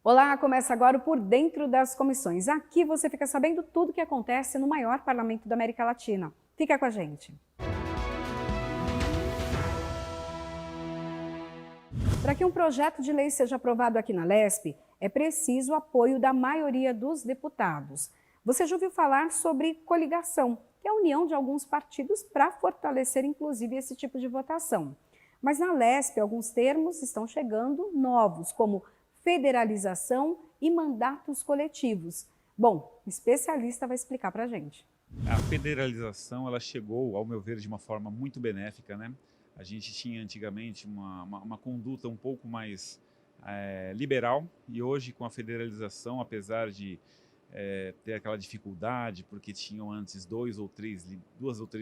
Olá, começa agora o Por Dentro das Comissões. Aqui você fica sabendo tudo o que acontece no maior parlamento da América Latina. Fica com a gente. Para que um projeto de lei seja aprovado aqui na LESP, é preciso o apoio da maioria dos deputados. Você já ouviu falar sobre coligação, que é a união de alguns partidos para fortalecer, inclusive, esse tipo de votação. Mas na LESP, alguns termos estão chegando novos, como federalização e mandatos coletivos. Bom, o especialista vai explicar para a gente. A federalização ela chegou, ao meu ver, de uma forma muito benéfica, né? A gente tinha antigamente uma conduta um pouco mais liberal e hoje com a federalização, apesar de ter aquela dificuldade, porque tinham antes duas ou três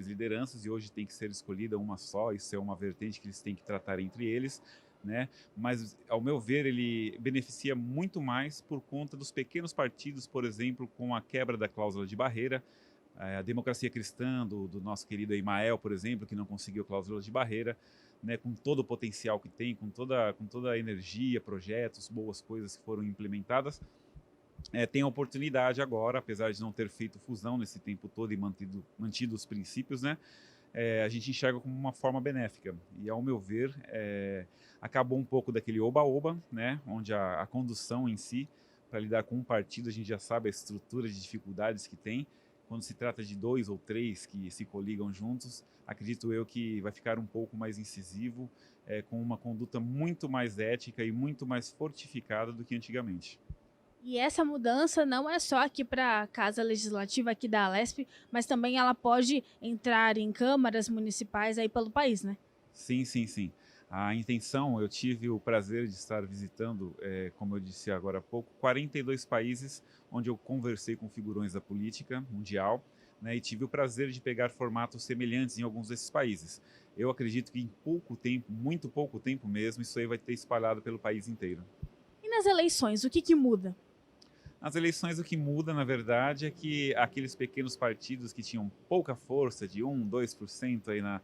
lideranças e hoje tem que ser escolhida uma só, isso é uma vertente que eles têm que tratar entre eles, né? Mas, ao meu ver, ele beneficia muito mais por conta dos pequenos partidos, por exemplo, com a quebra da cláusula de barreira, a democracia cristã do nosso querido Emael, por exemplo, que não conseguiu cláusula de barreira, né, com todo o potencial que tem, com toda a energia, projetos, boas coisas que foram implementadas, tem a oportunidade agora, apesar de não ter feito fusão nesse tempo todo e mantido os princípios, né, a gente enxerga como uma forma benéfica. E, ao meu ver, acabou um pouco daquele oba-oba, né, onde a condução em si, para lidar com um partido, a gente já sabe a estrutura de dificuldades que tem. Quando se trata de dois ou três que se coligam juntos, acredito eu que vai ficar um pouco mais incisivo, com uma conduta muito mais ética e muito mais fortificada do que antigamente. E essa mudança não é só aqui para a Casa Legislativa aqui da Alesp, mas também ela pode entrar em câmaras municipais aí pelo país, né? Sim, sim, sim. A intenção, eu tive o prazer de estar visitando, como eu disse agora há pouco, 42 países onde eu conversei com figurões da política mundial, né, e tive o prazer de pegar formatos semelhantes em alguns desses países. Eu acredito que em pouco tempo, muito pouco tempo mesmo, isso aí vai ter espalhado pelo país inteiro. E nas eleições, o que muda? Nas eleições, o que muda, na verdade, é que aqueles pequenos partidos que tinham pouca força, de 1, 2% aí na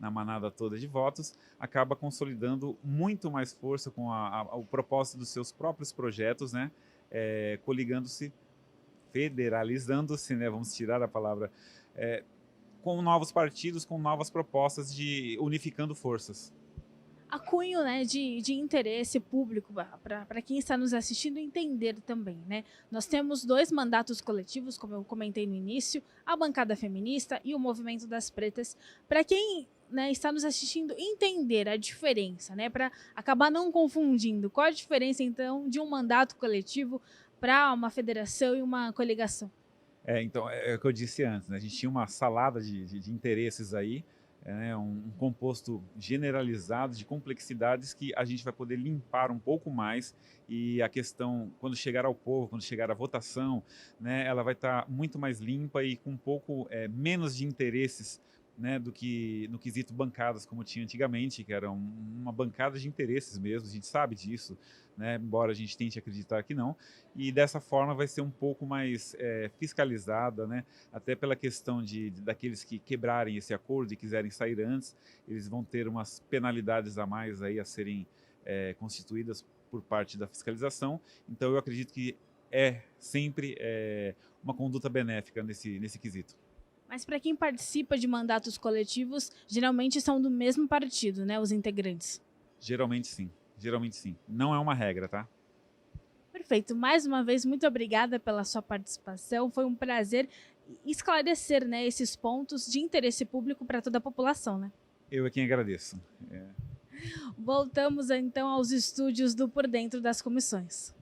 manada toda de votos, acaba consolidando muito mais força com o propósito dos seus próprios projetos, né? Coligando-se, federalizando-se, né? Vamos tirar a palavra, com novos partidos, com novas propostas de unificando forças. A cunho, né, de interesse público para quem está nos assistindo entender também, né? Nós temos 2 mandatos coletivos, como eu comentei no início, a bancada feminista e o movimento das pretas. Para quem, né, está nos assistindo entender a diferença, né, para acabar não confundindo, qual a diferença então de um mandato coletivo para uma federação e uma coligação? Então, é o que eu disse antes, né? A gente tinha uma salada de interesses aí, né? Um composto generalizado de complexidades que a gente vai poder limpar um pouco mais e a questão, quando chegar ao povo, quando chegar à votação, né, ela vai estar muito mais limpa e com um pouco menos de interesses, né, do que no quesito bancadas como tinha antigamente, que era uma bancada de interesses mesmo, a gente sabe disso, né, embora a gente tente acreditar que não, e dessa forma vai ser um pouco mais fiscalizada, né, até pela questão daqueles que quebrarem esse acordo e quiserem sair antes, eles vão ter umas penalidades a mais aí a serem constituídas por parte da fiscalização, então eu acredito que é sempre uma conduta benéfica nesse quesito. Mas para quem participa de mandatos coletivos, geralmente são do mesmo partido, né, os integrantes. Geralmente sim, geralmente sim. Não é uma regra, tá? Perfeito. Mais uma vez, muito obrigada pela sua participação. Foi um prazer esclarecer, né, esses pontos de interesse público para toda a população, né? Eu é quem agradeço. Voltamos então aos estúdios do Por Dentro das Comissões.